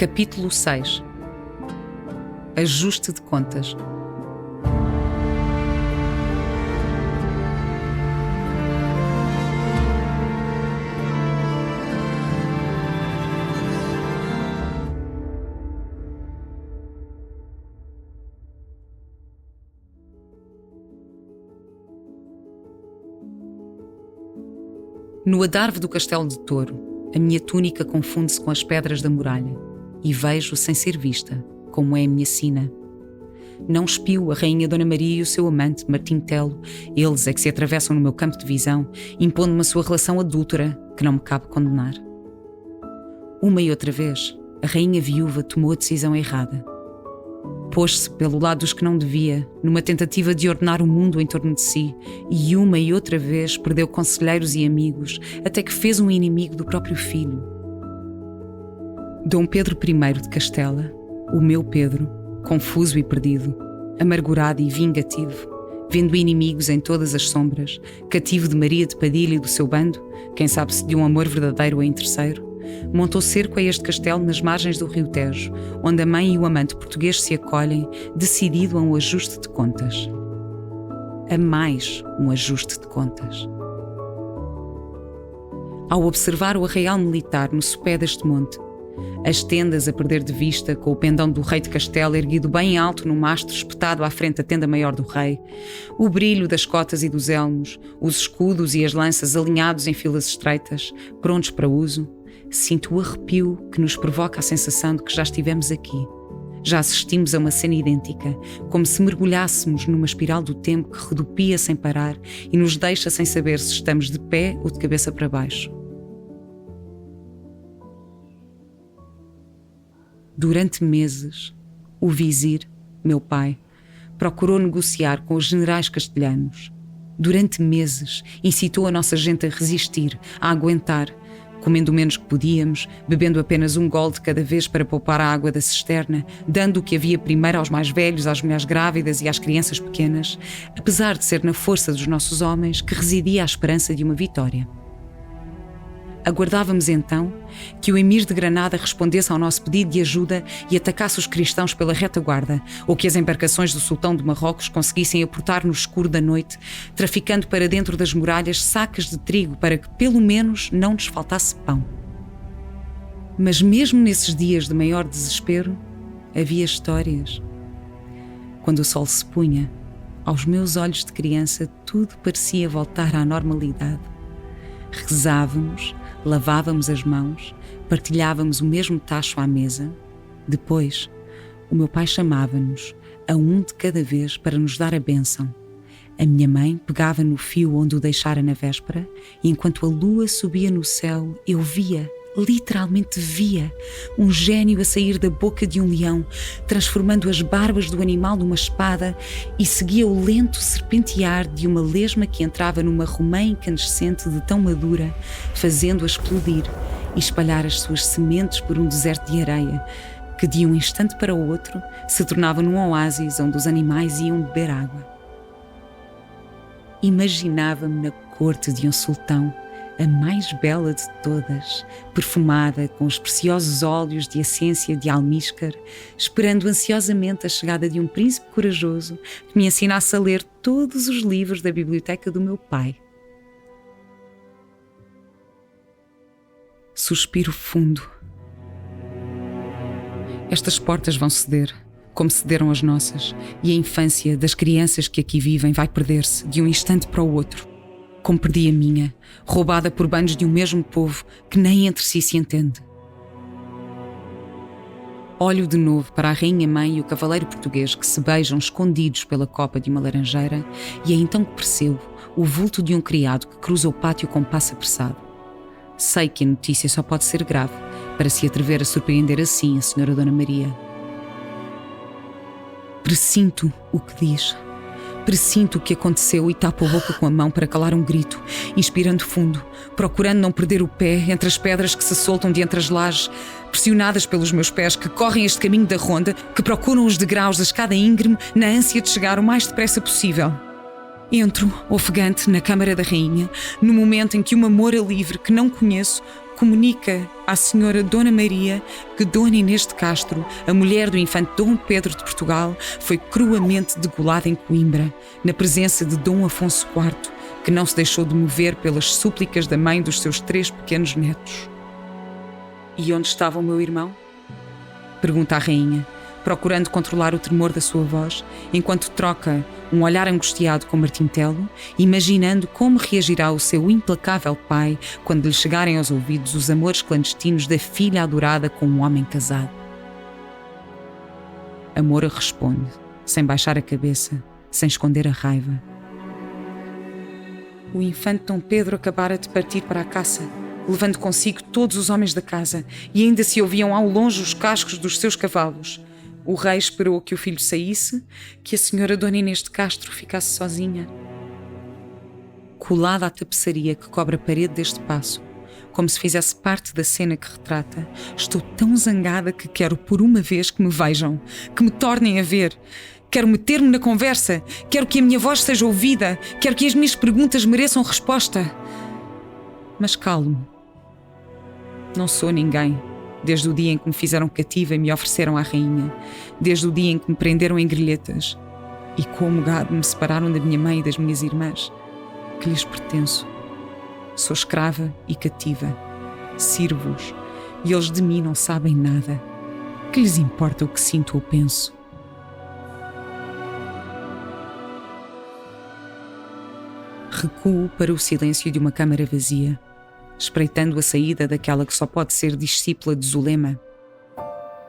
Capítulo 6. Ajuste de contas. No adarve do castelo de Touro, a minha túnica confunde-se com as pedras da muralha e vejo, sem ser vista, como é a minha sina. Não espio a rainha Dona Maria e o seu amante, Martim Telo. Eles é que se atravessam no meu campo de visão, impondo-me a sua relação adúltera, que não me cabe condenar. Uma e outra vez, a rainha viúva tomou a decisão errada. Pôs-se pelo lado dos que não devia, numa tentativa de ordenar o mundo em torno de si, e uma e outra vez perdeu conselheiros e amigos, até que fez um inimigo do próprio filho. Dom Pedro I de Castela, o meu Pedro, confuso e perdido, amargurado e vingativo, vendo inimigos em todas as sombras, cativo de Maria de Padilha e do seu bando, quem sabe se de um amor verdadeiro ou interesseiro, montou cerco a este castelo nas margens do rio Tejo, onde a mãe e o amante português se acolhem, decidido a um ajuste de contas. A mais um ajuste de contas. Ao observar o arraial militar no sopé deste monte, as tendas a perder de vista, com o pendão do rei de Castela erguido bem alto no mastro espetado à frente da tenda maior do rei, o brilho das cotas e dos elmos, os escudos e as lanças alinhados em filas estreitas, prontos para uso, sinto o arrepio que nos provoca a sensação de que já estivemos aqui. Já assistimos a uma cena idêntica, como se mergulhássemos numa espiral do tempo que redupia sem parar e nos deixa sem saber se estamos de pé ou de cabeça para baixo. Durante meses, o vizir, meu pai, procurou negociar com os generais castelhanos. Durante meses, incitou a nossa gente a resistir, a aguentar, comendo o menos que podíamos, bebendo apenas um gole de cada vez para poupar a água da cisterna, dando o que havia primeiro aos mais velhos, às mulheres grávidas e às crianças pequenas, apesar de ser na força dos nossos homens que residia a esperança de uma vitória. Aguardávamos então que o emir de Granada respondesse ao nosso pedido de ajuda e atacasse os cristãos pela retaguarda, ou que as embarcações do sultão de Marrocos conseguissem aportar no escuro da noite, traficando para dentro das muralhas sacas de trigo para que pelo menos não nos faltasse pão. Mas mesmo nesses dias de maior desespero, havia histórias. Quando o sol se punha, aos meus olhos de criança tudo parecia voltar à normalidade. Rezávamos, lavávamos as mãos, partilhávamos o mesmo tacho à mesa. Depois, o meu pai chamava-nos, a um de cada vez, para nos dar a bênção. A minha mãe pegava no fio onde o deixara na véspera, e enquanto a lua subia no céu, eu via, literalmente via, um gênio a sair da boca de um leão, transformando as barbas do animal numa espada, e seguia o lento serpentear de uma lesma que entrava numa romã incandescente de tão madura, fazendo-a explodir e espalhar as suas sementes por um deserto de areia, que de um instante para o outro se tornava num oásis onde os animais iam beber água. Imaginava-me na corte de um sultão, a mais bela de todas, perfumada com os preciosos óleos de essência de almíscar, esperando ansiosamente a chegada de um príncipe corajoso que me ensinasse a ler todos os livros da biblioteca do meu pai. Suspiro fundo. Estas portas vão ceder, como cederam as nossas, e a infância das crianças que aqui vivem vai perder-se de um instante para o outro, como perdi a minha, roubada por bandos de um mesmo povo que nem entre si se entende. Olho de novo para a rainha-mãe e o cavaleiro português que se beijam escondidos pela copa de uma laranjeira, e é então que percebo o vulto de um criado que cruza o pátio com passo apressado. Sei que a notícia só pode ser grave para se atrever a surpreender assim a senhora Dona Maria. Presinto o que diz. Presinto o que aconteceu e tapo a boca com a mão para calar um grito, inspirando fundo, procurando não perder o pé entre as pedras que se soltam de entre as lajes, pressionadas pelos meus pés que correm este caminho da ronda, que procuram os degraus da escada íngreme na ânsia de chegar o mais depressa possível. Entro, ofegante, na câmara da rainha, no momento em que uma moura livre que não conheço comunica à senhora Dona Maria que Dona Inês de Castro, a mulher do infante Dom Pedro de Portugal, foi cruamente degolada em Coimbra, na presença de Dom Afonso IV, que não se deixou de mover pelas súplicas da mãe dos seus 3 pequenos netos. E onde estava o meu irmão? Pergunta a rainha, procurando controlar o tremor da sua voz, enquanto troca um olhar angustiado com Martim Telo, imaginando como reagirá o seu implacável pai quando lhe chegarem aos ouvidos os amores clandestinos da filha adorada com um homem casado. A Moura responde, sem baixar a cabeça, sem esconder a raiva. O infante Dom Pedro acabara de partir para a caça, levando consigo todos os homens da casa, e ainda se ouviam ao longe os cascos dos seus cavalos. O rei esperou que o filho saísse, que a senhora Dona Inês de Castro ficasse sozinha. Colada à tapeçaria que cobre a parede deste paço, como se fizesse parte da cena que retrata, estou tão zangada que quero por uma vez que me vejam, que me tornem a ver. Quero meter-me na conversa, quero que a minha voz seja ouvida, quero que as minhas perguntas mereçam resposta. Mas calmo. Não sou ninguém. Desde o dia em que me fizeram cativa e me ofereceram à rainha, desde o dia em que me prenderam em grilhetas e como gado me separaram da minha mãe e das minhas irmãs, que lhes pertenço. Sou escrava e cativa, sirvo-os e eles de mim não sabem nada. Que lhes importa o que sinto ou penso? Recuo para o silêncio de uma câmara vazia, espreitando a saída daquela que só pode ser discípula de Zulema.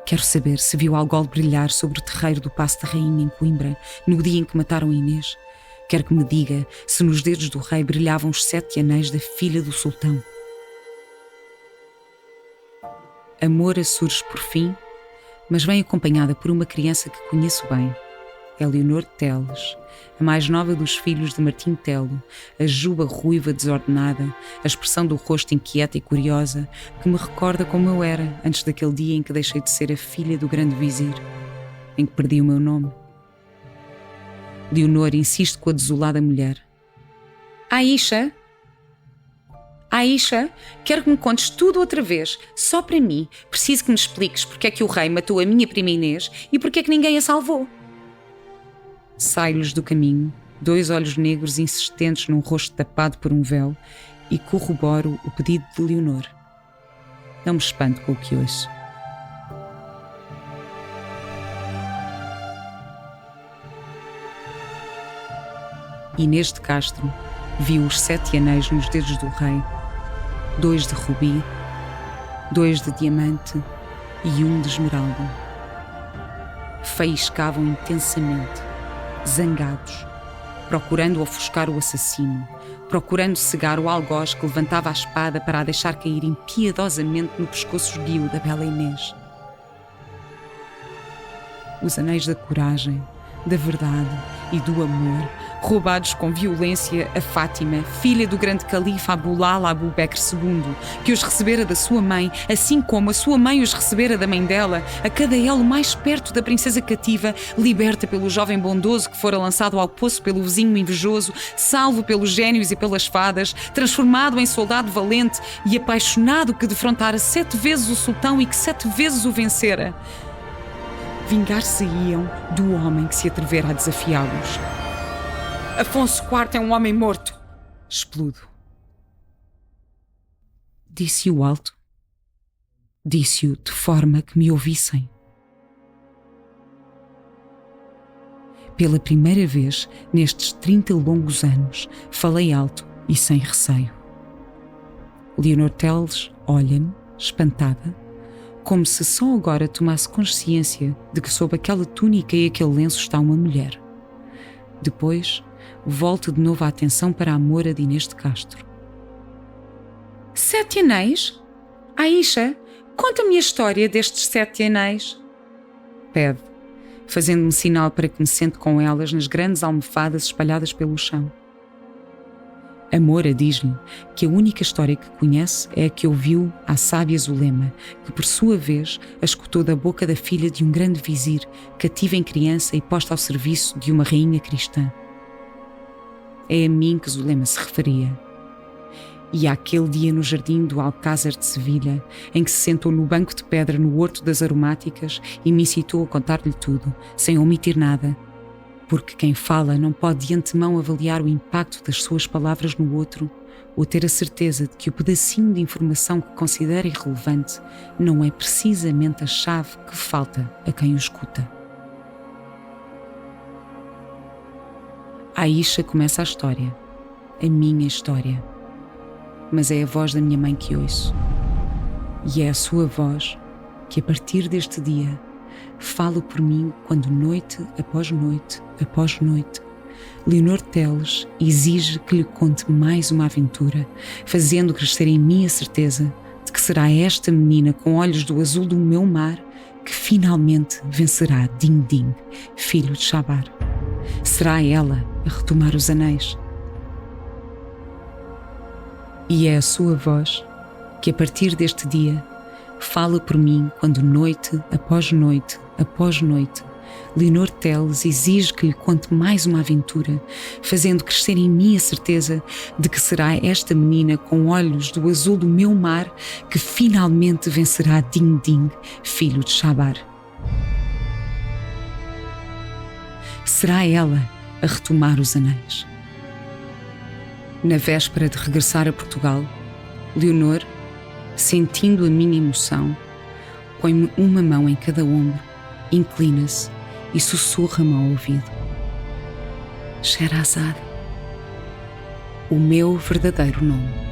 Quero saber se viu algol brilhar sobre o terreiro do Paço da Rainha em Coimbra, no dia em que mataram Inês. Quero que me diga se nos dedos do rei brilhavam os 7 anéis da filha do sultão. A Moura surge por fim, mas vem acompanhada por uma criança que conheço bem. É Leonor Teles, a mais nova dos filhos de Martim Telo, a juba ruiva desordenada, a expressão do rosto inquieta e curiosa, que me recorda como eu era antes daquele dia em que deixei de ser a filha do grande vizir, em que perdi o meu nome. Leonor insiste com a desolada mulher. Aisha, quero que me contes tudo outra vez, só para mim. Preciso que me expliques porque é que o rei matou a minha prima Inês e porque é que ninguém a salvou. Saio-lhes do caminho, 2 olhos negros insistentes num rosto tapado por um véu, e corroboro o pedido de Leonor. Não me espanto com o que ouço. Inês de Castro viu os 7 anéis nos dedos do rei, 2 de rubi, 2 de diamante e 1 de esmeralda. Faiscavam intensamente, zangados, procurando ofuscar o assassino, procurando cegar o algoz que levantava a espada para a deixar cair impiedosamente no pescoço esguio da bela Inês. Os anéis da coragem, da verdade e do amor, roubados com violência a Fátima, filha do grande califa Abulala Abu Bekr II, que os recebera da sua mãe, assim como a sua mãe os recebera da mãe dela, a cada elo mais perto da princesa cativa, liberta pelo jovem bondoso que fora lançado ao poço pelo vizinho invejoso, salvo pelos génios e pelas fadas, transformado em soldado valente e apaixonado que defrontara 7 vezes o sultão e que 7 vezes o vencera. Vingar-se-iam do homem que se atrevera a desafiá-los. Afonso IV é um homem morto. Explodo. Disse-o alto. Disse-o de forma que me ouvissem. Pela primeira vez, nestes 30 longos anos, falei alto e sem receio. Leonor Teles olha-me, espantada, como se só agora tomasse consciência de que sob aquela túnica e aquele lenço está uma mulher. Depois, volto de novo a atenção para a Moura de Inês de Castro. 7 anéis? Aisha, conta-me a história destes 7 anéis. Pede, fazendo-me sinal para que me sente com elas nas grandes almofadas espalhadas pelo chão. A Moura diz-lhe que a única história que conhece é a que ouviu à sábia Zulema, que por sua vez a escutou da boca da filha de um grande vizir, cativa em criança e posta ao serviço de uma rainha cristã. É a mim que Zulema se referia. E àquele dia no jardim do Alcázar de Sevilha, em que se sentou no banco de pedra no Horto das Aromáticas e me incitou a contar-lhe tudo, sem omitir nada, porque quem fala não pode de antemão avaliar o impacto das suas palavras no outro, ou ter a certeza de que o pedacinho de informação que considera irrelevante não é precisamente a chave que falta a quem o escuta. A Aisha começa a história, a minha história. Mas é a voz da minha mãe que ouço. E é a sua voz que, a partir deste dia, fala por mim quando noite após noite, após noite, Leonor Teles exige que lhe conte mais uma aventura, fazendo crescer em mim a certeza de que será esta menina com olhos do azul do meu mar que finalmente vencerá Din Din, filho de Shabar. Será ela a retomar os anéis. E é a sua voz que, a partir deste dia, fala por mim quando noite após noite, após noite, Leonor Teles exige que lhe conte mais uma aventura, fazendo crescer em mim a certeza de que será esta menina com olhos do azul do meu mar que finalmente vencerá Din Din, filho de Shabar. Será ela a retomar os anéis. Na véspera de regressar a Portugal, Leonor, sentindo a minha emoção, põe-me uma mão em cada ombro, inclina-se e sussurra-me ao ouvido: Sherazade, o meu verdadeiro nome.